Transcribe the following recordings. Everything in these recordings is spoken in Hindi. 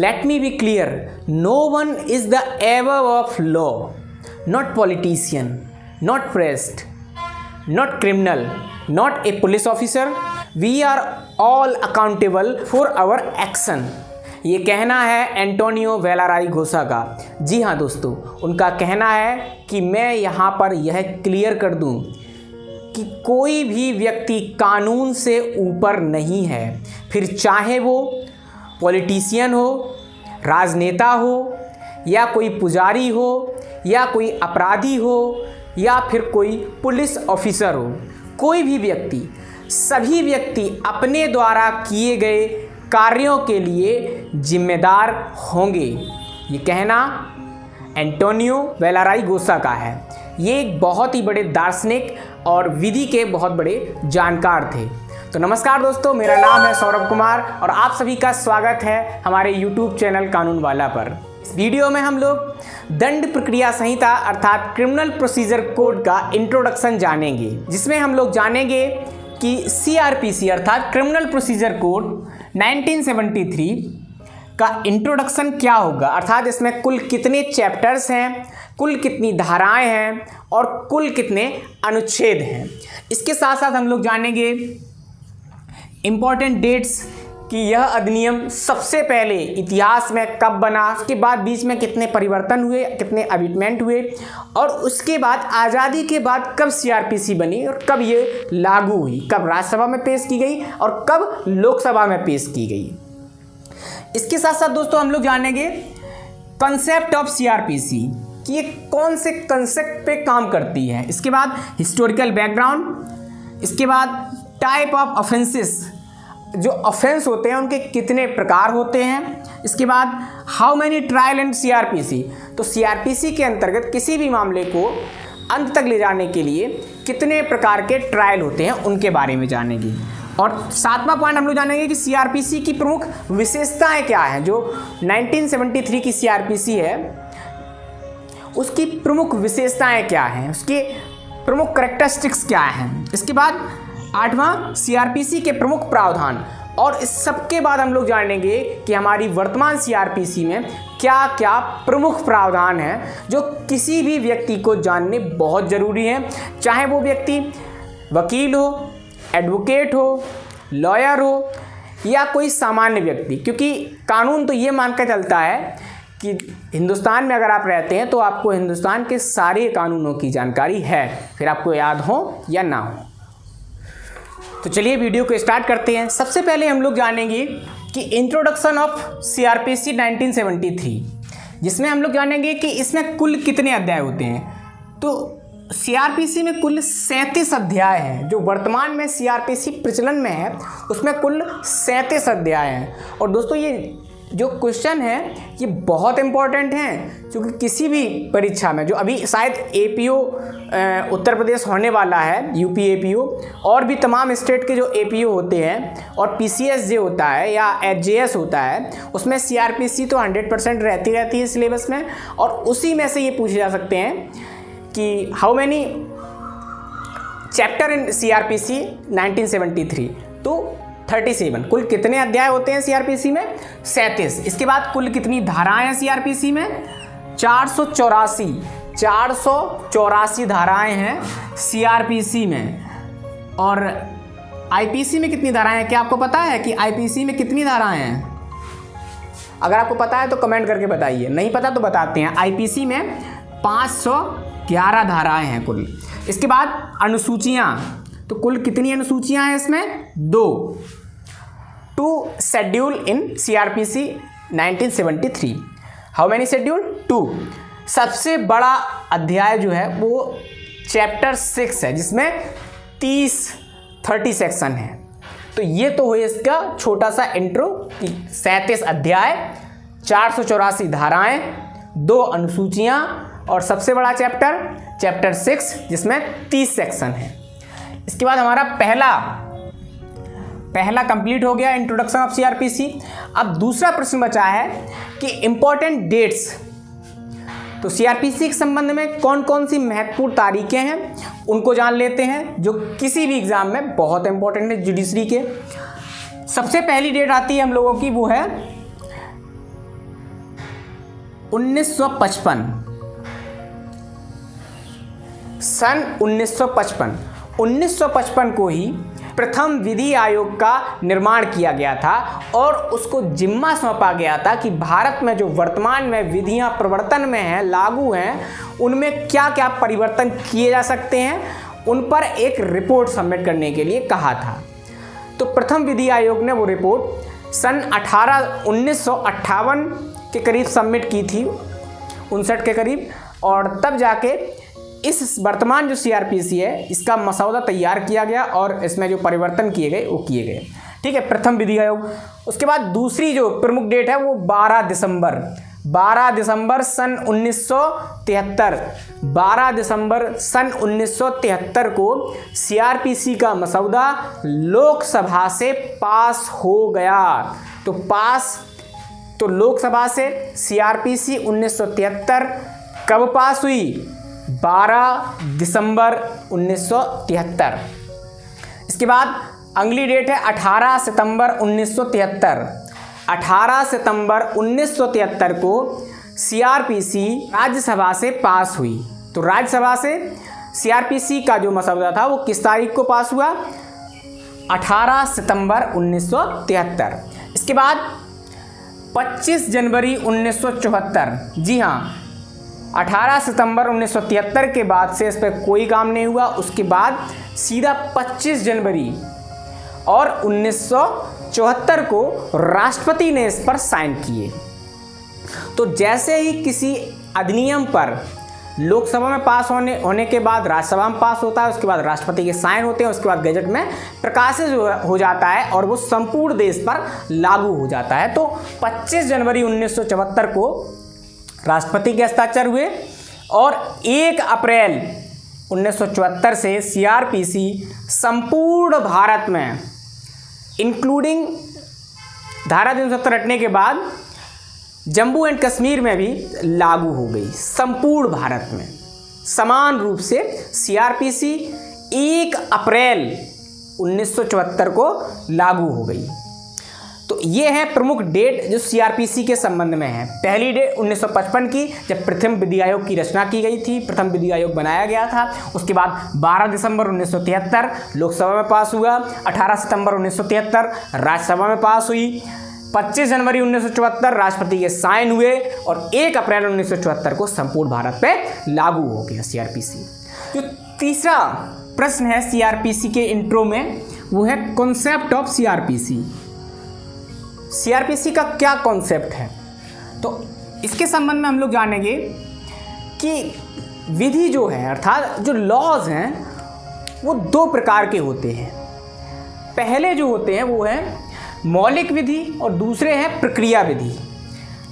Let me be clear, no one is the above of law, not politician, not priest, not criminal, not a police officer. We are all accountable for our action. ये कहना है एंटोनियो वेलाराइगोसा का। जी हाँ दोस्तों, उनका कहना है कि मैं यहाँ पर यह क्लियर कर दूँ कि कोई भी व्यक्ति कानून से ऊपर नहीं है, फिर चाहे वो पॉलिटिशियन हो, राजनेता हो, या कोई पुजारी हो, या कोई अपराधी हो, या फिर कोई पुलिस ऑफिसर हो। कोई भी व्यक्ति, सभी व्यक्ति अपने द्वारा किए गए कार्यों के लिए जिम्मेदार होंगे। ये कहना एंटोनियो वेलाराइगोसा का है। ये एक बहुत ही बड़े दार्शनिक और विधि के बहुत बड़े जानकार थे। तो नमस्कार दोस्तों, मेरा नाम है सौरभ कुमार और आप सभी का स्वागत है हमारे YouTube चैनल कानून वाला पर। इस वीडियो में हम लोग दंड प्रक्रिया संहिता अर्थात क्रिमिनल प्रोसीजर कोड का इंट्रोडक्शन जानेंगे, जिसमें हम लोग जानेंगे कि CRPC अर्थात क्रिमिनल प्रोसीजर कोड 1973 का इंट्रोडक्शन क्या होगा, अर्थात इसमें कुल कितने चैप्टर्स हैं, कुल कितनी धाराएं हैं और कुल कितने अनुच्छेद हैं। इसके साथ साथ हम लोग जानेंगे इम्पॉर्टेंट डेट्स कि यह अधिनियम सबसे पहले इतिहास में कब बना, उसके बाद बीच में कितने परिवर्तन हुए, कितने अमेंडमेंट हुए, और उसके बाद आज़ादी के बाद कब CRPC बनी और कब ये लागू हुई, कब राज्यसभा में पेश की गई और कब लोकसभा में पेश की गई। इसके साथ साथ दोस्तों हम लोग जानेंगे कंसेप्ट ऑफ CRPC कि ये कौन से कंसेप्ट पे काम करती है। इसके बाद हिस्टोरिकल बैकग्राउंड, इसके बाद टाइप ऑफ ऑफेंसेस, जो ऑफेंस होते हैं उनके कितने प्रकार होते हैं। इसके बाद how many trial and CRPC, तो CRPC के अंतर्गत किसी भी मामले को अंत तक ले जाने के लिए कितने प्रकार के ट्रायल होते हैं उनके बारे में जानेंगे। और सातवां पॉइंट हम लोग जानेंगे कि CRPC की प्रमुख विशेषताएं क्या हैं। जो 1973 की CRPC है उसकी प्रमुख विशेषताएं क्या हैं, उसके प्रमुख करेक्टरिस्टिक्स क्या हैं। इसके बाद आठवां CRPC के प्रमुख प्रावधान, और इस सब के बाद हम लोग जानेंगे कि हमारी वर्तमान CRPC में क्या क्या प्रमुख प्रावधान हैं जो किसी भी व्यक्ति को जानने बहुत ज़रूरी हैं, चाहे वो व्यक्ति वकील हो, एडवोकेट हो, लॉयर हो या कोई सामान्य व्यक्ति। क्योंकि कानून तो ये मान कर चलता है कि हिंदुस्तान में अगर आप रहते हैं तो आपको हिंदुस्तान के सारे कानूनों की जानकारी है, फिर आपको याद हो या ना हो। तो चलिए वीडियो को स्टार्ट करते हैं। सबसे पहले हम लोग जानेंगे कि इंट्रोडक्शन ऑफ CRPC 1973, जिसमें हम लोग जानेंगे कि इसमें कुल कितने अध्याय होते हैं। तो CRPC में कुल 37 अध्याय हैं। जो वर्तमान में CRPC प्रचलन में है उसमें कुल 37 अध्याय हैं। और दोस्तों ये जो क्वेश्चन है ये बहुत इंपॉर्टेंट हैं, क्योंकि किसी भी परीक्षा में, जो अभी शायद APO उत्तर प्रदेश होने वाला है, UP APO, और भी तमाम स्टेट के जो APO होते हैं, और PCS जो होता है या HJS होता है, उसमें CRPC तो 100% रहती है सिलेबस में। और उसी में से ये पूछे जा सकते हैं कि how many chapter in CRPC 1973, तो 37। कुल कितने अध्याय होते हैं CRPC में? 37। इसके बाद कुल कितनी धाराएं हैं CRPC में? 484 धाराएं हैं CRPC में। और IPC में कितनी धाराएं हैं? क्या आपको पता है कि IPC में कितनी धाराएं हैं? अगर आपको पता है तो कमेंट करके बताइए, नहीं पता तो बताते हैं। IPC में 511 धाराएं हैं कुल। इसके बाद अनुसूचियां, तो कुल कितनी अनुसूचियां हैं इसमें? 2 schedule in CRPC 1973। How many schedule? 2। सबसे बड़ा अध्याय जो है वो चैप्टर 6 है, जिसमें 30 सेक्शन है। तो ये तो हुई इसका छोटा सा इंट्रो कि 37 अध्याय, 484 धाराएं, 2 अनुसूचियां और सबसे बड़ा चैप्टर 6 जिसमें 30 सेक्शन है। इसके बाद हमारा पहला कंप्लीट हो गया इंट्रोडक्शन ऑफ CRPC। अब दूसरा प्रश्न बचा है कि इंपॉर्टेंट डेट्स, तो CRPC के संबंध में कौन कौन सी महत्वपूर्ण तारीखें हैं उनको जान लेते हैं, जो किसी भी एग्जाम में बहुत इंपॉर्टेंट है जुडिशरी के। सबसे पहली डेट आती है हम लोगों की, वो है 1955 सन 1955 को ही प्रथम विधि आयोग का निर्माण किया गया था और उसको जिम्मा सौंपा गया था कि भारत में जो वर्तमान में विधियां प्रवर्तन में हैं, लागू हैं, उनमें क्या क्या परिवर्तन किए जा सकते हैं, उन पर एक रिपोर्ट सबमिट करने के लिए कहा था। तो प्रथम विधि आयोग ने वो रिपोर्ट सन 1958 के करीब सबमिट की थी, 59 के करीब, और तब जाके इस वर्तमान जो सीआरपीसी है इसका मसौदा तैयार किया गया और इसमें जो परिवर्तन किए गए वो किए गए। ठीक है, प्रथम विधि आयोग। उसके बाद दूसरी जो प्रमुख डेट है वो 12 दिसंबर सन 1973। 12 दिसंबर सन 1973 को सीआरपीसी का मसौदा लोकसभा से पास हो गया। तो लोकसभा से सीआरपीसी 1973 कब पास हुई? 12 दिसंबर 1973। इसके बाद अगली डेट है 18 सितंबर 1973। 18 सितंबर 1973 को सीआरपीसी राज्यसभा से पास हुई। तो राज्यसभा से सीआरपीसी का जो मसौदा था वो किस तारीख को पास हुआ? 18 सितंबर 1973। इसके बाद 25 जनवरी 1974, जी हाँ, 18 सितंबर 1973 के बाद से इस पर कोई काम नहीं हुआ। उसके बाद सीधा 25 जनवरी और 1974 को राष्ट्रपति ने इस पर साइन किए। तो जैसे ही किसी अधिनियम पर लोकसभा में पास होने के बाद राज्यसभा में पास होता है, उसके बाद राष्ट्रपति के साइन होते हैं, उसके बाद गजट में प्रकाशित हो जाता है और वो संपूर्ण देश पर लागू हो जाता है। तो 25 जनवरी 1974 को राष्ट्रपति के हस्ताक्षर हुए और 1 अप्रैल 1974 से सीआरपीसी संपूर्ण भारत में इंक्लूडिंग धारा 370 हटने के बाद जम्मू एंड कश्मीर में भी लागू हो गई। संपूर्ण भारत में समान रूप से सीआरपीसी 1 अप्रैल 1974 को लागू हो गई। तो ये है प्रमुख डेट जो सीआरपीसी के संबंध में है। पहली डेट 1955 की, जब प्रथम विधि आयोग की रचना की गई थी, प्रथम विधि आयोग बनाया गया था। उसके बाद 12 दिसंबर 1973 लोकसभा में पास हुआ। 18 सितंबर 1973 राज्यसभा में पास हुई। 25 जनवरी 1974 राष्ट्रपति के साइन हुए और 1 अप्रैल 1974 को संपूर्ण भारत पे लागू हो गया सीआरपीसी। जो तीसरा प्रश्न है सीआरपीसी के इंट्रो में, वो है कॉन्सेप्ट ऑफ सीआरपीसी। सीआरपीसी का क्या कॉन्सेप्ट है? तो इसके संबंध में हम लोग जानेंगे कि विधि जो है, अर्थात जो लॉज हैं, वो 2 प्रकार के होते हैं। पहले जो होते हैं वो है मौलिक विधि और दूसरे हैं प्रक्रिया विधि।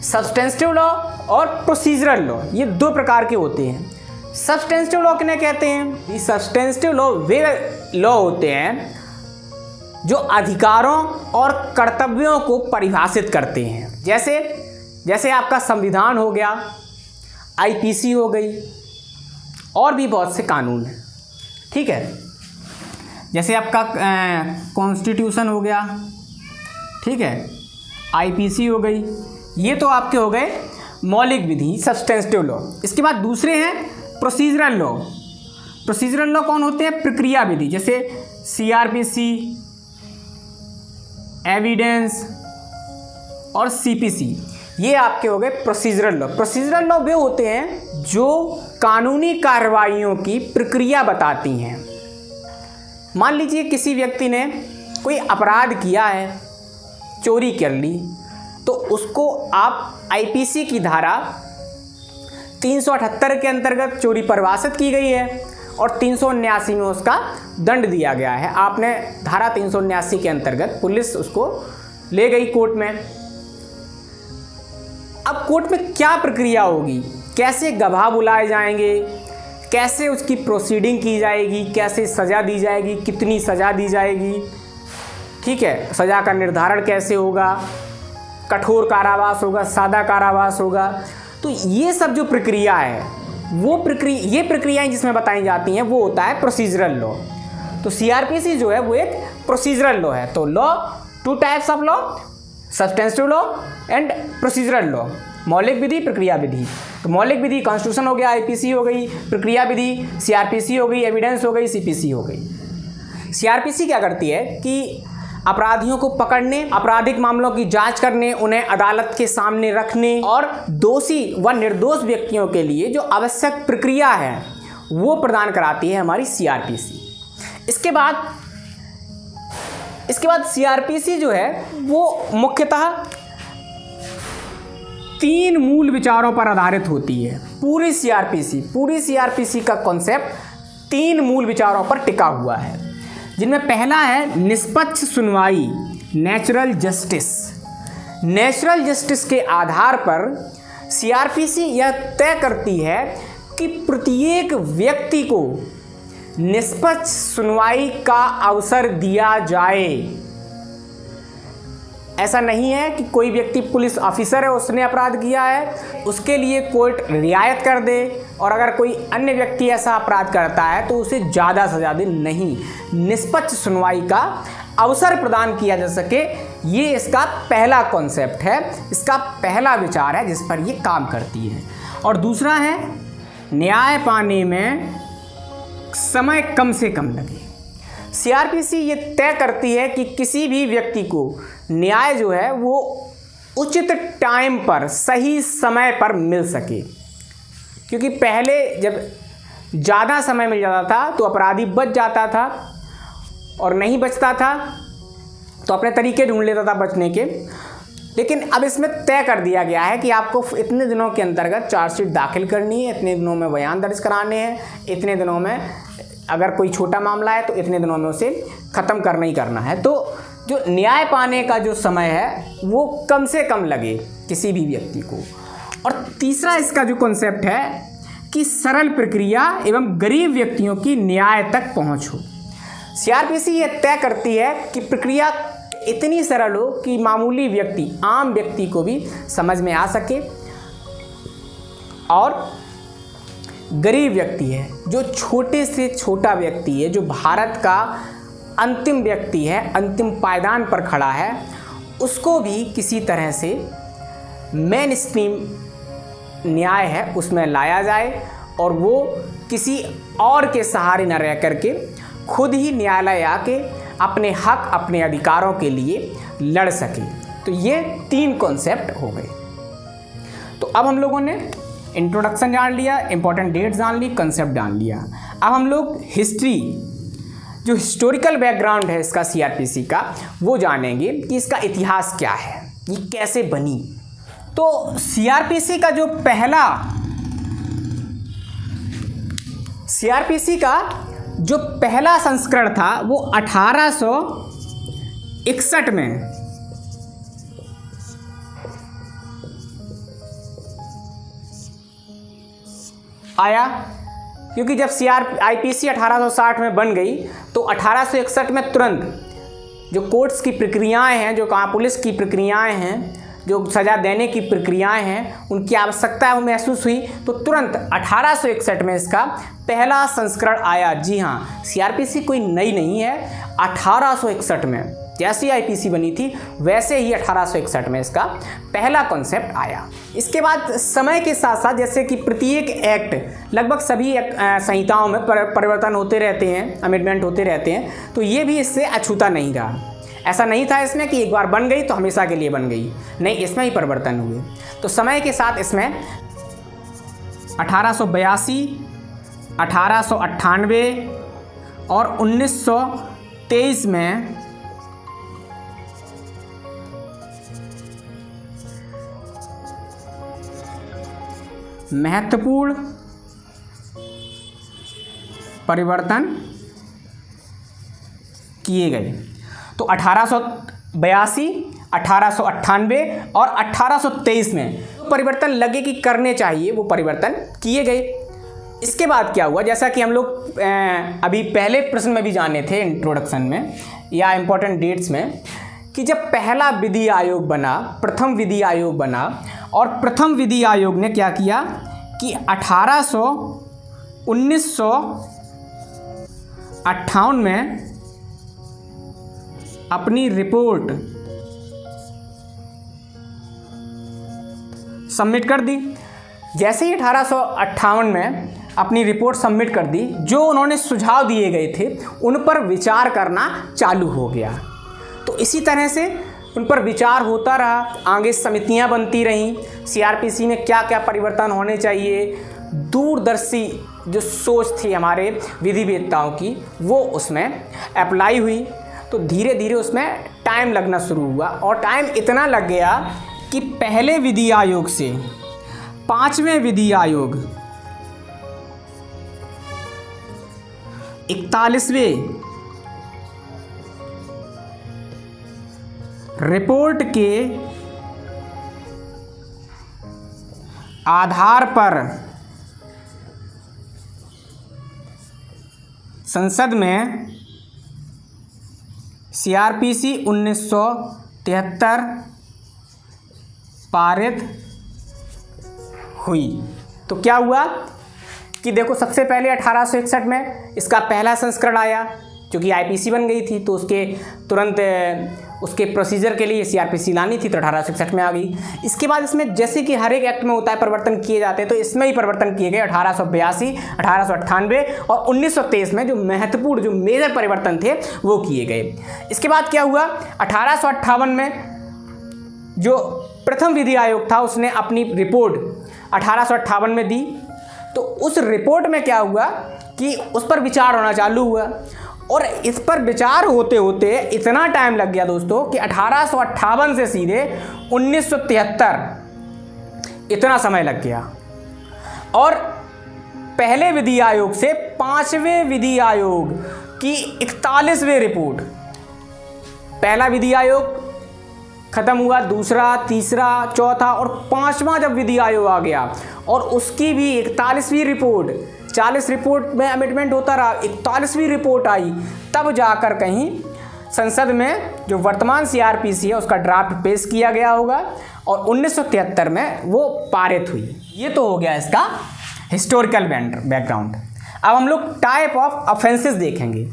सब्सटेंटिव लॉ और प्रोसीजरल लॉ, ये 2 प्रकार के होते हैं। सब्सटेंटिव लॉ किन्हें कहते हैं? ये सब्सटेंटिव लॉ वे लॉ होते हैं जो अधिकारों और कर्तव्यों को परिभाषित करते हैं। जैसे आपका संविधान हो गया, आईपीसी हो गई, और भी बहुत से कानून हैं। ठीक है, जैसे आपका कॉन्स्टिट्यूशन हो गया, ठीक है, आईपीसी हो गई, ये तो आपके हो गए मौलिक विधि, सब्सटेंटिव लॉ। इसके बाद दूसरे हैं प्रोसीजरल लॉ। प्रोसीजरल लॉ कौन होते हैं? प्रक्रिया विधि, जैसे सीआरपीसी, एविडेंस और सीपीसी, ये आपके हो गए प्रोसीजरल लॉ। प्रोसीजरल लॉ वे होते हैं जो कानूनी कार्रवाइयों की प्रक्रिया बताती हैं। मान लीजिए किसी व्यक्ति ने कोई अपराध किया है, चोरी कर ली, तो उसको आप आईपीसी की धारा 378 के अंतर्गत चोरी परिभाषित की गई है और 379 में उसका दंड दिया गया है। आपने धारा 379 के अंतर्गत पुलिस उसको ले गई कोर्ट में। अब कोर्ट में क्या प्रक्रिया होगी? कैसे गवाह बुलाए जाएंगे, कैसे उसकी प्रोसीडिंग की जाएगी, कैसे सज़ा दी जाएगी, कितनी सज़ा दी जाएगी, ठीक है, सज़ा का निर्धारण कैसे होगा, कठोर कारावास होगा, सादा कारावास होगा। तो ये सब जो प्रक्रिया है, ये प्रक्रियाएं जिसमें बताई जाती हैं वो होता है प्रोसीजरल लॉ। तो सीआरपीसी जो है वो एक प्रोसीजरल लॉ है। तो law, 2 types of law, substantive law and procedural law, मौलिक विधि, प्रक्रिया विधि। तो मौलिक विधि कॉन्स्टिट्यूशन हो गया, आईपीसी हो गई, प्रक्रिया विधि सीआरपीसी हो गई, एविडेंस हो गई, सीपीसी हो गई। सीआरपीसी क्या करती है कि अपराधियों को पकड़ने, आपराधिक मामलों की जांच करने, उन्हें अदालत के सामने रखने और दोषी व निर्दोष व्यक्तियों के लिए जो आवश्यक प्रक्रिया है वो प्रदान कराती है हमारी सीआरपीसी। इसके बाद सीआरपीसी जो है वो मुख्यतः 3 मूल विचारों पर आधारित होती है। पूरी सीआरपीसी का कॉन्सेप्ट 3 मूल विचारों पर टिका हुआ है, जिनमें पहला है निष्पक्ष सुनवाई, नेचुरल जस्टिस। नेचुरल जस्टिस के आधार पर सीआरपीसी यह तय करती है कि प्रत्येक व्यक्ति को निष्पक्ष सुनवाई का अवसर दिया जाए। ऐसा नहीं है कि कोई व्यक्ति पुलिस ऑफिसर है, उसने अपराध किया है, उसके लिए कोर्ट रियायत कर दे, और अगर कोई अन्य व्यक्ति ऐसा अपराध करता है तो उसे ज़्यादा सजा दे। नहीं, निष्पक्ष सुनवाई का अवसर प्रदान किया जा सके, ये इसका पहला कॉन्सेप्ट है, इसका पहला विचार है जिस पर ये काम करती है। और दूसरा है न्याय पाने में समय कम से कम लगे। सीआरपीसी ये तय करती है कि किसी भी व्यक्ति को न्याय जो है वो उचित टाइम पर, सही समय पर मिल सके, क्योंकि पहले जब ज़्यादा समय मिल जाता था तो अपराधी बच जाता था, और नहीं बचता था तो अपने तरीके ढूंढ लेता था बचने के। लेकिन अब इसमें तय कर दिया गया है कि आपको इतने दिनों के अंतर्गत चार्जशीट दाखिल करनी है, इतने दिनों में बयान दर्ज कराने हैं, इतने दिनों में अगर कोई छोटा मामला है तो इतने दिनों में उसे ख़त्म करना ही करना है। तो जो न्याय पाने का जो समय है वो कम से कम लगे किसी भी व्यक्ति को। और तीसरा इसका जो कॉन्सेप्ट है कि सरल प्रक्रिया एवं गरीब व्यक्तियों की न्याय तक पहुँच हो। सीआरपीसी ये तय करती है कि प्रक्रिया इतनी सरल हो कि मामूली व्यक्ति, आम व्यक्ति को भी समझ में आ सके, और गरीब व्यक्ति है, जो छोटे से छोटा व्यक्ति है, जो भारत का अंतिम व्यक्ति है, अंतिम पायदान पर खड़ा है, उसको भी किसी तरह से मेन स्ट्रीम न्याय है उसमें लाया जाए, और वो किसी और के सहारे न रह करके खुद ही न्यायालय आके अपने हक, अपने अधिकारों के लिए लड़ सके। तो ये 3 कॉन्सेप्ट हो गए। तो अब हम लोगों ने इंट्रोडक्शन जान लिया, इंपॉर्टेंट डेट्स जान ली, कंसेप्ट जान लिया। अब हम लोग हिस्ट्री, जो हिस्टोरिकल बैकग्राउंड है इसका सीआरपीसी का, वो जानेंगे कि इसका इतिहास क्या है, ये कैसे बनी। तो सीआरपीसी का जो पहला संस्करण था वो 1861 में आया, क्योंकि जब आईपीसी 1860 में बन गई तो 1861 में तुरंत जो कोर्ट्स की प्रक्रियाएं हैं, जो पुलिस की प्रक्रियाएं हैं, जो सज़ा देने की प्रक्रियाएं हैं, उनकी आवश्यकता वो महसूस हुई, तो तुरंत 1861 में इसका पहला संस्करण आया। जी हाँ, सीआरपीसी कोई नई नहीं है। 1861 में जैसी आईपीसी बनी थी वैसे ही 1861 में इसका पहला कॉन्सेप्ट आया। इसके बाद समय के साथ साथ जैसे कि प्रत्येक एक्ट, लगभग सभी संहिताओं में परिवर्तन होते रहते हैं, अमेंडमेंट होते रहते हैं, तो ये भी इससे अछूता नहीं रहा। ऐसा नहीं था इसमें कि एक बार बन गई तो हमेशा के लिए बन गई, नहीं, इसमें ही परिवर्तन हुए। तो समय के साथ इसमें 1882, 1898 और 1923 में महत्वपूर्ण परिवर्तन किए गए। तो 1882, 1898 और 1823 में परिवर्तन लगे कि करने चाहिए, वो परिवर्तन किए गए। इसके बाद क्या हुआ, जैसा कि हम लोग अभी पहले प्रश्न में भी जाने थे, इंट्रोडक्शन में या इम्पोर्टेंट डेट्स में, कि जब पहला विधि आयोग बना, प्रथम विधि आयोग बना, और प्रथम विधि आयोग ने क्या किया कि 1958 में अपनी रिपोर्ट सबमिट कर दी। जैसे ही 1858 में अपनी रिपोर्ट सबमिट कर दी, जो उन्होंने सुझाव दिए गए थे उन पर विचार करना चालू हो गया। तो इसी तरह से उन पर विचार होता रहा, आगे समितियां बनती रहीं, सीआरपीसी में क्या क्या परिवर्तन होने चाहिए, दूरदर्शी जो सोच थी हमारे विधिवेत्ताओं की वो उसमें अप्लाई हुई। तो धीरे धीरे उसमें टाइम लगना शुरू हुआ और टाइम इतना लग गया कि पहले विधि आयोग से 5वें विधि आयोग 41वें रिपोर्ट के आधार पर संसद में सीआरपीसी 1973 पारित हुई। तो क्या हुआ कि देखो, सबसे पहले 1861 में इसका पहला संस्करण आया, क्योंकि आईपीसी बन गई थी तो उसके तुरंत उसके प्रोसीजर के लिए सीआरपीसी लानी थी, तो 1861 में आ गई। इसके बाद इसमें जैसे कि हर एक एक्ट में होता है परिवर्तन किए जाते हैं, तो इसमें ही परिवर्तन किए गए 1882, 1898 और 1923 में जो महत्वपूर्ण जो मेजर परिवर्तन थे वो किए गए। इसके बाद क्या हुआ, 1858 में जो प्रथम विधि आयोग था उसने अपनी रिपोर्ट 1858 में दी। तो उस रिपोर्ट में क्या हुआ कि उस पर विचार होना चालू हुआ और इस पर विचार होते होते इतना टाइम लग गया दोस्तों कि 1858 से सीधे 1973 इतना समय लग गया। और पहले विधि आयोग से 5वें विधि आयोग की 41वें रिपोर्ट, पहला विधि आयोग खत्म हुआ, दूसरा, तीसरा, चौथा और 5वां जब विधि आयोग आ गया और उसकी भी 41वीं रिपोर्ट, 40 रिपोर्ट में अमेंडमेंट होता रहा, 41वीं रिपोर्ट आई, तब जाकर कहीं संसद में जो वर्तमान सीआरपीसी है उसका ड्राफ्ट पेश किया गया होगा और 1973 में वो पारित हुई। ये तो हो गया इसका हिस्टोरिकल बैकग्राउंड। अब हम लोग टाइप ऑफ ऑफेंसेस देखेंगे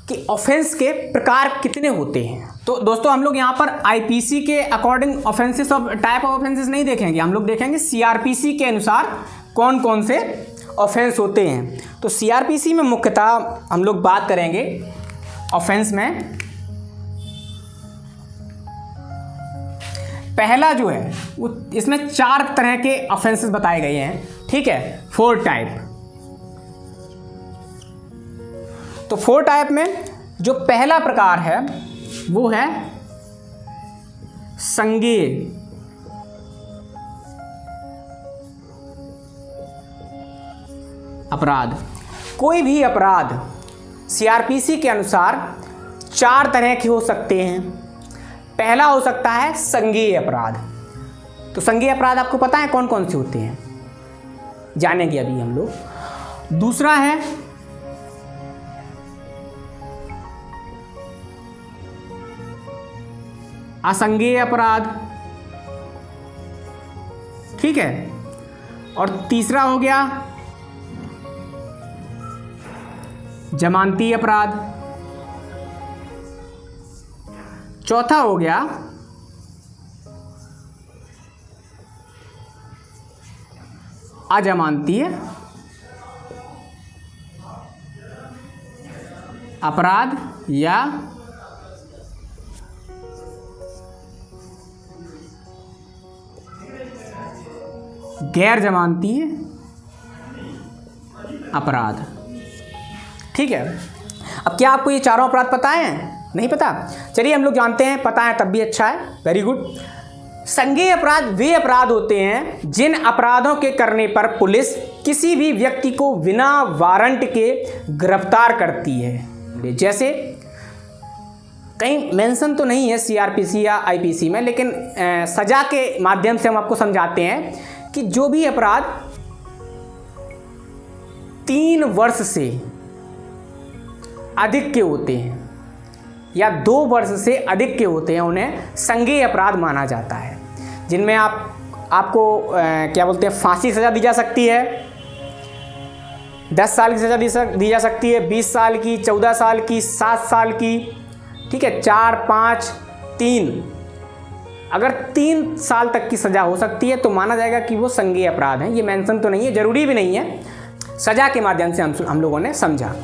कि ऑफेंस के प्रकार कितने होते हैं। तो दोस्तों हम लोग यहाँ पर आईपीसी के according offences of type of offences नहीं देखेंगे, हम लोग देखेंगे सीआरपीसी के अनुसार कौन कौन से ऑफेंस होते हैं। तो सीआरपीसी में मुख्यतः हम लोग बात करेंगे ऑफेंस में, पहला जो है वो इसमें 4 तरह के ऑफेंसेस बताए गए हैं, ठीक है, 4 टाइप। तो 4 टाइप में जो पहला प्रकार है वो है संज्ञेय अपराध। कोई भी अपराध सीआरपीसी के अनुसार 4 तरह के हो सकते हैं। पहला हो सकता है संज्ञेय अपराध। तो संज्ञेय अपराध आपको पता है कौन कौन से होते हैं, जानेंगे अभी हम लोग। दूसरा है असंज्ञेय अपराध, ठीक है, और तीसरा हो गया जमानती अपराध, चौथा हो गया अजमानतीय अपराध या गैर जमानतीय अपराध, ठीक है। अब क्या आपको ये चारों अपराध पता है? नहीं पता? चलिए हम लोग जानते हैं, पता है तब भी अच्छा है, वेरी गुड। संज्ञेय अपराध वे अपराध होते हैं जिन अपराधों के करने पर पुलिस किसी भी व्यक्ति को बिना वारंट के गिरफ्तार करती है। जैसे कहीं मेंशन तो नहीं है सीआरपीसी या आईपीसी में, लेकिन सजा के माध्यम से हम आपको समझाते हैं कि जो भी अपराध 3 वर्ष से अधिक के होते हैं या 2 वर्ष से अधिक के होते हैं उन्हें संज्ञेय अपराध माना जाता है, जिनमें आपको क्या बोलते हैं, फांसी की सज़ा दी जा सकती है, 10 साल की सज़ा दी जा सकती है, 20 साल की, 14 साल की, 7 साल की, ठीक है, 4, 5, 3 अगर 3 साल तक की सज़ा हो सकती है तो माना जाएगा कि वो संज्ञेय अपराध है। ये मेंशन तो नहीं है, ज़रूरी भी नहीं है, सज़ा के माध्यम से हम लोगों ने समझा।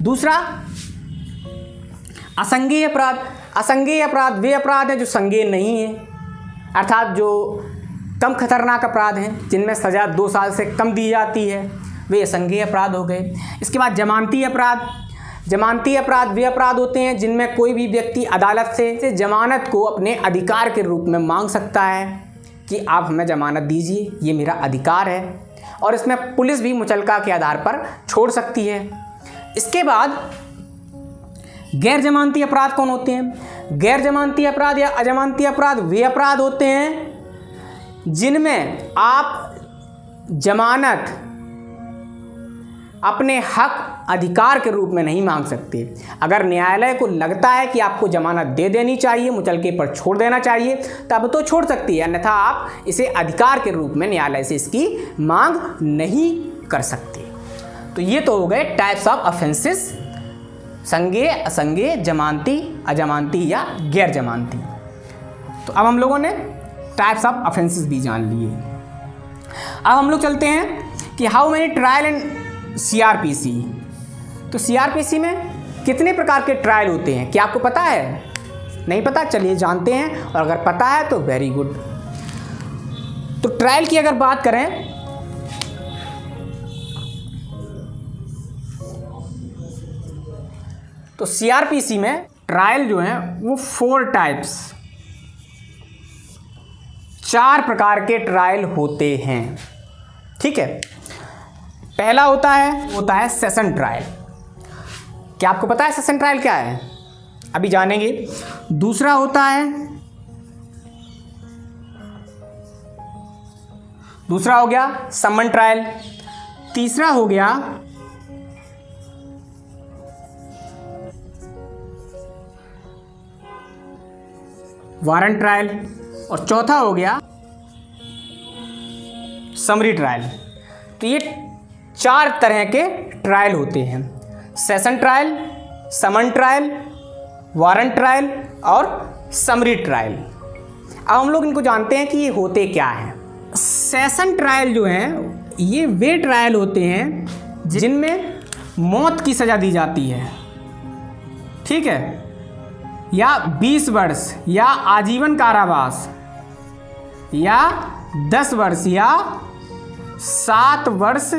दूसरा, असंज्ञेय अपराध। असंज्ञेय अपराध वे अपराध हैं जो संज्ञेय नहीं है, अर्थात जो कम खतरनाक अपराध हैं, जिनमें सज़ा 2 साल से कम दी जाती है, वे असंज्ञेय अपराध हो गए। इसके बाद जमानती अपराध। जमानती अपराध वे अपराध होते हैं जिनमें कोई भी व्यक्ति अदालत से जमानत को अपने अधिकार के रूप में मांग सकता है कि आप हमें जमानत दीजिए, ये मेरा अधिकार है, और इसमें पुलिस भी मुचलका के आधार पर छोड़ सकती है। इसके बाद गैर जमानती अपराध कौन होते हैं? गैर जमानती अपराध या अजमानती अपराध वे अपराध होते हैं जिनमें आप जमानत अपने हक अधिकार के रूप में नहीं मांग सकते। अगर न्यायालय को लगता है कि आपको जमानत दे देनी चाहिए, मुचलके पर छोड़ देना चाहिए, तब तो छोड़ सकती है, अन्यथा आप इसे अधिकार के रूप में न्यायालय से इसकी मांग नहीं कर सकते। तो ये तो हो गए टाइप्स ऑफ ऑफेंसेस, संज्ञेय, असंज्ञेय, जमानती, अजमानती या गैर जमानती। तो अब हम लोगों ने टाइप्स ऑफ ऑफेंसेस भी जान लिए। अब हम लोग चलते हैं कि how many trial in CrPC. तो सीआरपीसी में कितने प्रकार के ट्रायल होते हैं, क्या आपको पता है? नहीं पता? चलिए जानते हैं, और अगर पता है तो वेरी गुड। तो ट्रायल की अगर बात करें तो सीआरपीसी में ट्रायल जो है वो 4 टाइप्स, 4 प्रकार के ट्रायल होते हैं। ठीक है, पहला होता है सेशन ट्रायल। क्या आपको पता है सेशन ट्रायल क्या है? अभी जानेंगे। दूसरा होता हो गया समन ट्रायल। तीसरा हो गया वारंट ट्रायल, और चौथा हो गया समरी ट्रायल। तो ये 4 तरह के ट्रायल होते हैं: सेशन ट्रायल, समन ट्रायल, वारंट ट्रायल और समरी ट्रायल। अब हम लोग इनको जानते हैं कि ये होते क्या हैं। सेशन ट्रायल जो हैं ये वे ट्रायल होते हैं जिनमें मौत की सज़ा दी जाती है, ठीक है, या 20 वर्ष या आजीवन कारावास या 10 वर्ष या 7 वर्ष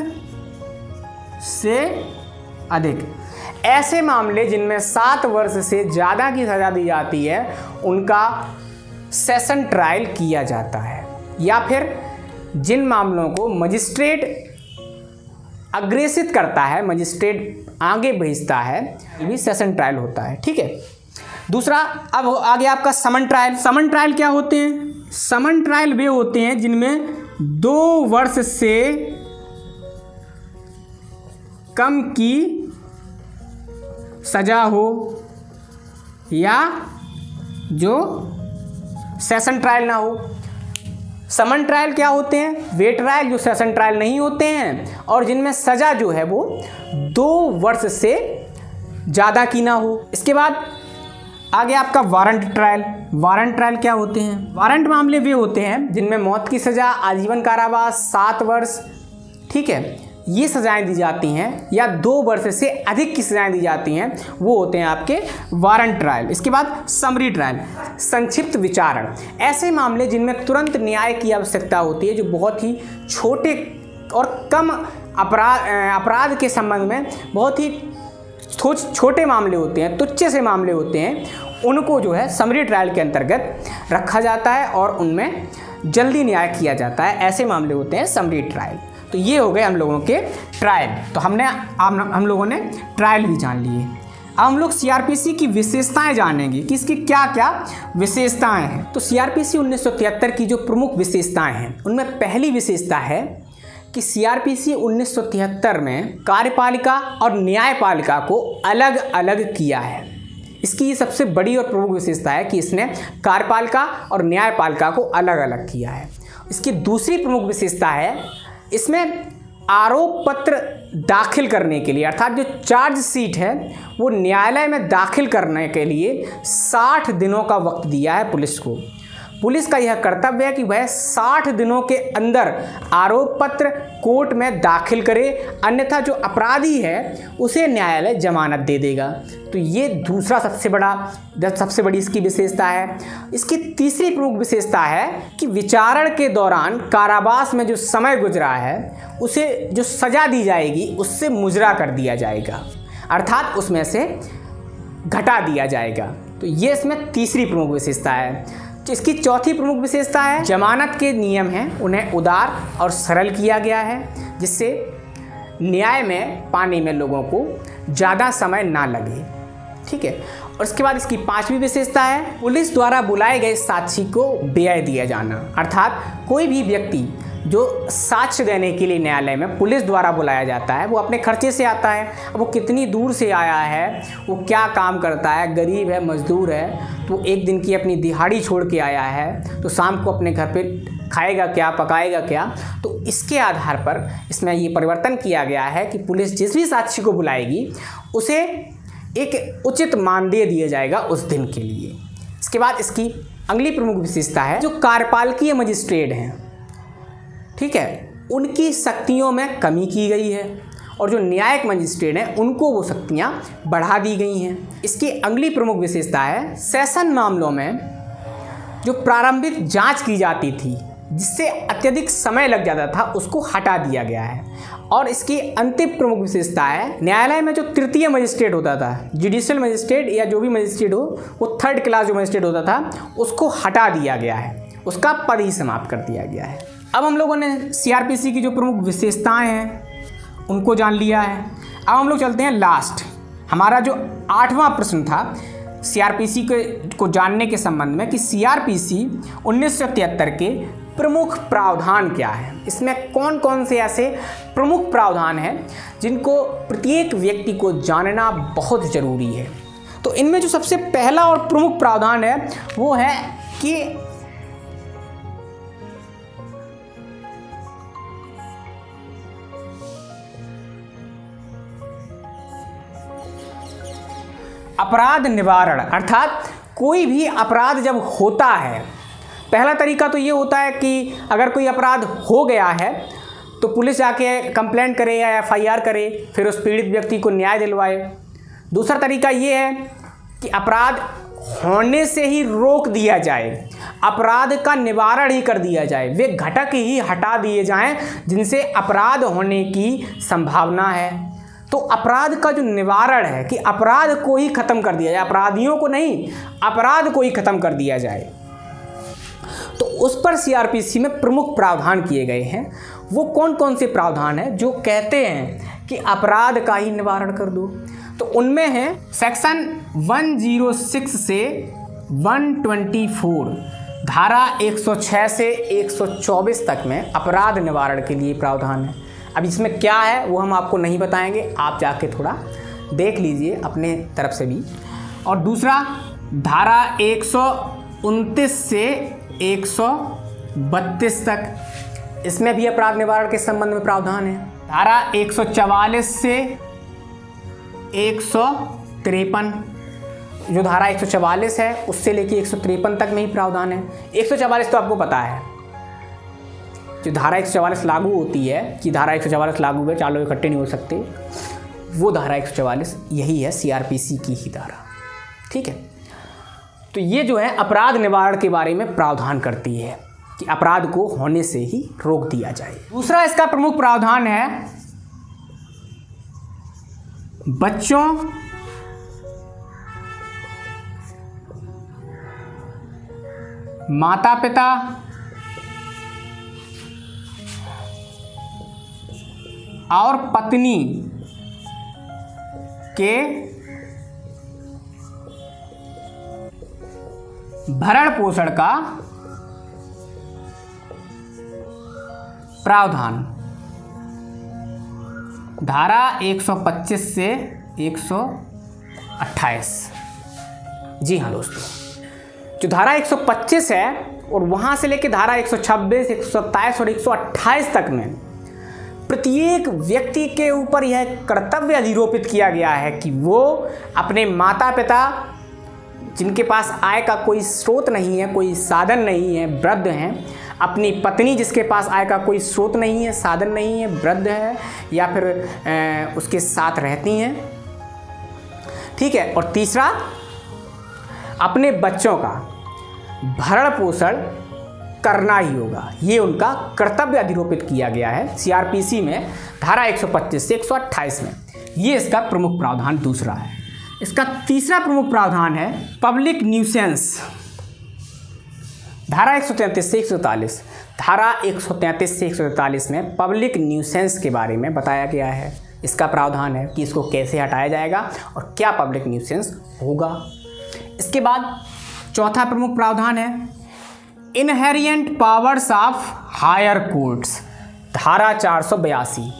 से अधिक। ऐसे मामले जिनमें 7 वर्ष से ज़्यादा की सज़ा दी जाती है उनका सेशन ट्रायल किया जाता है, या फिर जिन मामलों को मजिस्ट्रेट अग्रेसित करता है, मजिस्ट्रेट आगे भेजता है, ये भी सेशन ट्रायल होता है। ठीक है। दूसरा, अब आगे आपका समन ट्रायल। समन ट्रायल क्या होते हैं? समन ट्रायल वे होते हैं जिनमें 2 वर्ष से कम की सजा हो, या जो सेशन ट्रायल ना हो। समन ट्रायल क्या होते हैं? वे ट्रायल जो सेशन ट्रायल नहीं होते हैं और जिनमें सजा जो है वो 2 वर्ष से ज़्यादा की ना हो। इसके बाद आगे आपका वारंट ट्रायल। वारंट ट्रायल क्या होते हैं? वारंट मामले वे होते हैं जिनमें मौत की सज़ा, आजीवन कारावास, 7 वर्ष, ठीक है, ये सज़ाएं दी जाती हैं, या 2 वर्ष से अधिक की सज़ाएं दी जाती हैं, वो होते हैं आपके वारंट ट्रायल। इसके बाद समरी ट्रायल, संक्षिप्त विचारण। ऐसे मामले जिनमें तुरंत न्याय की आवश्यकता होती है, जो बहुत ही छोटे और कम अपराध के संबंध में बहुत ही छोटे मामले होते हैं, तुच्छ से मामले होते हैं, उनको जो है समरी ट्रायल के अंतर्गत रखा जाता है और उनमें जल्दी न्याय किया जाता है। ऐसे मामले होते हैं समरी ट्रायल। तो ये हो गए हम लोगों के ट्रायल। तो हम लोगों ने ट्रायल भी जान लिए। अब हम लोग सीआरपीसी की विशेषताएं जानेंगे कि इसकी क्या क्या विशेषताएं हैं। तो सीआरपीसी 1973 की जो प्रमुख विशेषताएं हैं उनमें पहली विशेषता है कि सीआरपीसी 1973 में कार्यपालिका और न्यायपालिका को अलग अलग किया है। इसकी ये सबसे बड़ी और प्रमुख विशेषता है कि इसने कार्यपालिका और न्यायपालिका को अलग अलग किया है। इसकी दूसरी प्रमुख विशेषता है इसमें आरोप पत्र दाखिल करने के लिए, अर्थात जो चार्जशीट है वो न्यायालय में दाखिल करने के लिए 60 दिनों का वक्त दिया है पुलिस को। पुलिस का यह कर्तव्य है कि वह 60 दिनों के अंदर आरोप पत्र कोर्ट में दाखिल करे, अन्यथा जो अपराधी है उसे न्यायालय जमानत दे देगा। तो ये दूसरा सबसे बड़ी इसकी विशेषता है। इसकी तीसरी प्रमुख विशेषता है कि विचारण के दौरान कारावास में जो समय गुजरा है उसे जो सज़ा दी जाएगी उससे मुजरा कर दिया जाएगा, अर्थात उसमें से घटा दिया जाएगा। तो ये इसमें तीसरी प्रमुख विशेषता है। इसकी चौथी प्रमुख विशेषता है जमानत के नियम हैं उन्हें उदार और सरल किया गया है, जिससे न्याय में पाने में लोगों को ज़्यादा समय ना लगे। ठीक है। और उसके बाद इसकी पांचवी विशेषता है पुलिस द्वारा बुलाए गए साक्षी को व्यय दिया जाना, अर्थात कोई भी व्यक्ति जो साक्ष्य देने के लिए न्यायालय में पुलिस द्वारा बुलाया जाता है वो अपने खर्चे से आता है। अब वो कितनी दूर से आया है, वो क्या काम करता है, गरीब है, मजदूर है, तो एक दिन की अपनी दिहाड़ी छोड़ के आया है, तो शाम को अपने घर पे खाएगा क्या, पकाएगा क्या। तो इसके आधार पर इसमें ये परिवर्तन किया गया है कि पुलिस जिस भी साक्षी को बुलाएगी उसे एक उचित मानदेय दिया जाएगा उस दिन के लिए। इसके बाद इसकी अगली प्रमुख विशेषता है जो कार्यपालकीय मजिस्ट्रेट हैं, ठीक है, उनकी शक्तियों में कमी की गई है और जो न्यायिक मजिस्ट्रेट हैं उनको वो शक्तियाँ बढ़ा दी गई हैं। इसकी अगली प्रमुख विशेषता है सेशन मामलों में जो प्रारंभिक जांच की जाती थी जिससे अत्यधिक समय लग जाता था उसको हटा दिया गया है। और इसकी अंतिम प्रमुख विशेषता है न्यायालय में जो तृतीय मजिस्ट्रेट होता था, जुडिशियल मजिस्ट्रेट या जो भी मजिस्ट्रेट हो, वो थर्ड क्लास जो मजिस्ट्रेट होता था उसको हटा दिया गया है, उसका पद ही समाप्त कर दिया गया है। अब हम लोगों ने सीआरपीसी की जो प्रमुख विशेषताएं हैं उनको जान लिया है। अब हम लोग चलते हैं लास्ट, हमारा जो 8वां प्रश्न था सीआरपीसी को जानने के संबंध में कि सीआरपीसी 1973 के प्रमुख प्रावधान क्या है। इसमें कौन कौन से ऐसे प्रमुख प्रावधान हैं जिनको प्रत्येक व्यक्ति को जानना बहुत ज़रूरी है। तो इनमें जो सबसे पहला और प्रमुख प्रावधान है वो है कि अपराध निवारण, अर्थात कोई भी अपराध जब होता है, पहला तरीका तो ये होता है कि अगर कोई अपराध हो गया है तो पुलिस जाके कंप्लेंट करे या एफआईआर करे, फिर उस पीड़ित व्यक्ति को न्याय दिलवाए। दूसरा तरीका ये है कि अपराध होने से ही रोक दिया जाए, अपराध का निवारण ही कर दिया जाए, वे घटक ही हटा दिए जाएं जिनसे अपराध होने की संभावना है। तो अपराध का जो निवारण है कि अपराध को ही खत्म कर दिया जाए, अपराधियों को नहीं, अपराध को ही खत्म कर दिया जाए। तो उस पर सीआरपीसी में प्रमुख प्रावधान किए गए हैं। वो कौन कौन से प्रावधान हैं जो कहते हैं कि अपराध का ही निवारण कर दो। तो उनमें है सेक्शन 106 से 124, धारा 106 से 124 तक में अपराध निवारण के लिए प्रावधान है। अब इसमें क्या है वो हम आपको नहीं बताएंगे, आप जाके थोड़ा देख लीजिए अपने तरफ से भी। और दूसरा धारा 129 से 132 तक, इसमें भी अपराध निवारण के संबंध में प्रावधान है। धारा 144 से 153, जो धारा 144 है उससे लेके 153 तक में ही प्रावधान है। 144 तो आपको पता है, जो धारा 144 लागू होती है कि धारा 144 लागू है, 4 लोग इकट्ठे नहीं हो सकते, वो धारा 144 यही है, सीआरपीसी की ही धारा। ठीक है। तो ये जो है अपराध निवारण के बारे में प्रावधान करती है कि अपराध को होने से ही रोक दिया जाए। दूसरा इसका प्रमुख प्रावधान है बच्चों, माता पिता और पत्नी के भरण पोषण का प्रावधान, धारा 125 से 128। जी हाँ दोस्तों, जो धारा 125 है और वहाँ से लेकर धारा 126, 127 और 128 तक में प्रत्येक व्यक्ति के ऊपर यह कर्तव्य अधिरोपित किया गया है कि वो अपने माता पिता जिनके पास आय का कोई स्रोत नहीं है, कोई साधन नहीं है, वृद्ध हैं, अपनी पत्नी जिसके पास आय का कोई स्रोत नहीं है, साधन नहीं है, वृद्ध है या फिर उसके साथ रहती हैं, ठीक है। और तीसरा, अपने बच्चों का भरण पोषण करना ही होगा, ये उनका कर्तव्य अधिरोपित किया गया है सीआरपीसी में धारा 125 से 128 में। ये इसका प्रमुख प्रावधान दूसरा है। इसका तीसरा प्रमुख प्रावधान है पब्लिक न्यूसेंस, धारा 133 से 143। धारा 133 से 143 में पब्लिक न्यूसेंस के बारे में बताया गया है। इसका प्रावधान है कि इसको कैसे हटाया जाएगा और क्या पब्लिक न्यूसेंस होगा। इसके बाद चौथा प्रमुख प्रावधान है इनहेरिएंट पावर्स ऑफ हायर कोर्ट्स, धारा 482।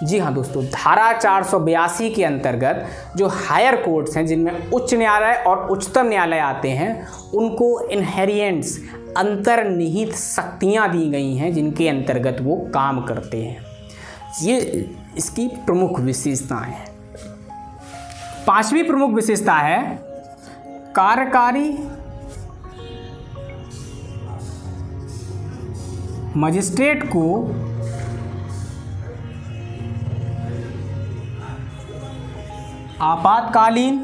जी हाँ दोस्तों, धारा 482 के अंतर्गत जो हायर कोर्ट्स हैं जिनमें उच्च न्यायालय और उच्चतम न्यायालय आते हैं, उनको इनहेरिएंट्स अंतर्निहित शक्तियाँ दी गई हैं जिनके अंतर्गत वो काम करते हैं। ये इसकी प्रमुख विशेषताएं हैं। पांचवी प्रमुख विशेषता है कार्यकारी मजिस्ट्रेट को आपातकालीन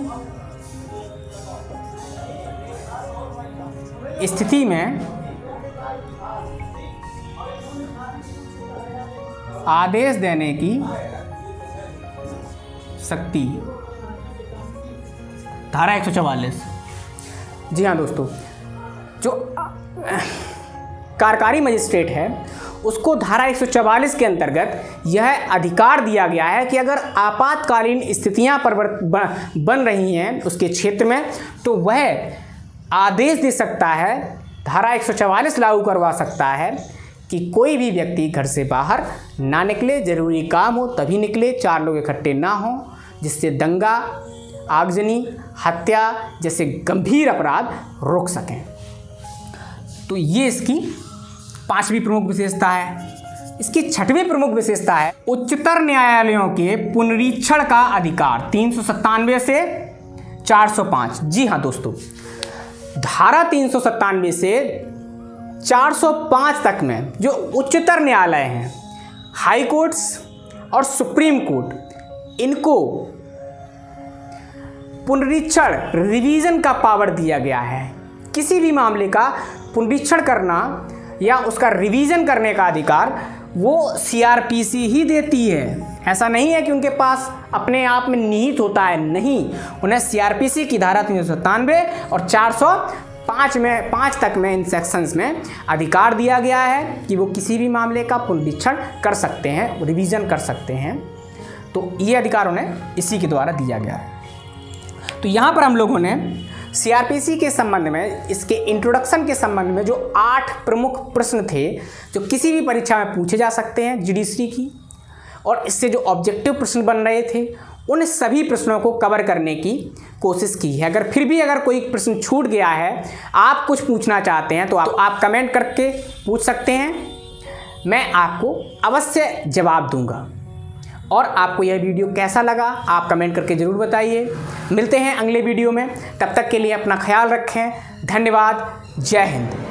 स्थिति में आदेश देने की शक्ति, धारा 144। जी हाँ दोस्तों, जो कार्यकारी मजिस्ट्रेट है उसको धारा 144 के अंतर्गत यह अधिकार दिया गया है कि अगर आपातकालीन स्थितियां बन रही हैं उसके क्षेत्र में, तो वह आदेश दे सकता है, धारा 144 लागू करवा सकता है कि कोई भी व्यक्ति घर से बाहर ना निकले, ज़रूरी काम हो तभी निकले, 4 लोग इकट्ठे ना हों, जिससे दंगा, आगजनी, हत्या जैसे गंभीर अपराध रुक सकें। तो ये इसकी पांचवी प्रमुख विशेषता है। इसकी छठवीं प्रमुख विशेषता है उच्चतर न्यायालयों के पुनरीक्षण का अधिकार, 397 से 405। जी हाँ दोस्तों, धारा 397 से 405 तक में जो उच्चतर न्यायालय हैं, हाई कोर्ट्स और सुप्रीम कोर्ट, इनको पुनरीक्षण, रिवीजन का पावर दिया गया है। किसी भी मामले का पुनरीक्षण करना या उसका रिवीजन करने का अधिकार वो सीआरपीसी ही देती है। ऐसा नहीं है कि उनके पास अपने आप में निहित होता है, नहीं, उन्हें सीआरपीसी की धारा 397 और 405 तक में इन सेक्शंस में अधिकार दिया गया है कि वो किसी भी मामले का पुनरीक्षण कर सकते हैं, रिवीजन कर सकते हैं। तो ये अधिकार उन्हें इसी के द्वारा दिया गया है। तो यहाँ पर हम लोगों ने सीआरपीसी के संबंध में, इसके इंट्रोडक्शन के संबंध में जो 8 प्रमुख प्रश्न थे जो किसी भी परीक्षा में पूछे जा सकते हैं जुडिशरी की, और इससे जो ऑब्जेक्टिव प्रश्न बन रहे थे, उन सभी प्रश्नों को कवर करने की कोशिश की है। अगर फिर भी कोई प्रश्न छूट गया है, आप कुछ पूछना चाहते हैं, तो आप कमेंट करके पूछ सकते हैं, मैं आपको अवश्य जवाब दूंगा। और आपको यह वीडियो कैसा लगा आप कमेंट करके ज़रूर बताइए। मिलते हैं अगले वीडियो में, तब तक के लिए अपना ख्याल रखें। धन्यवाद। जय हिंद।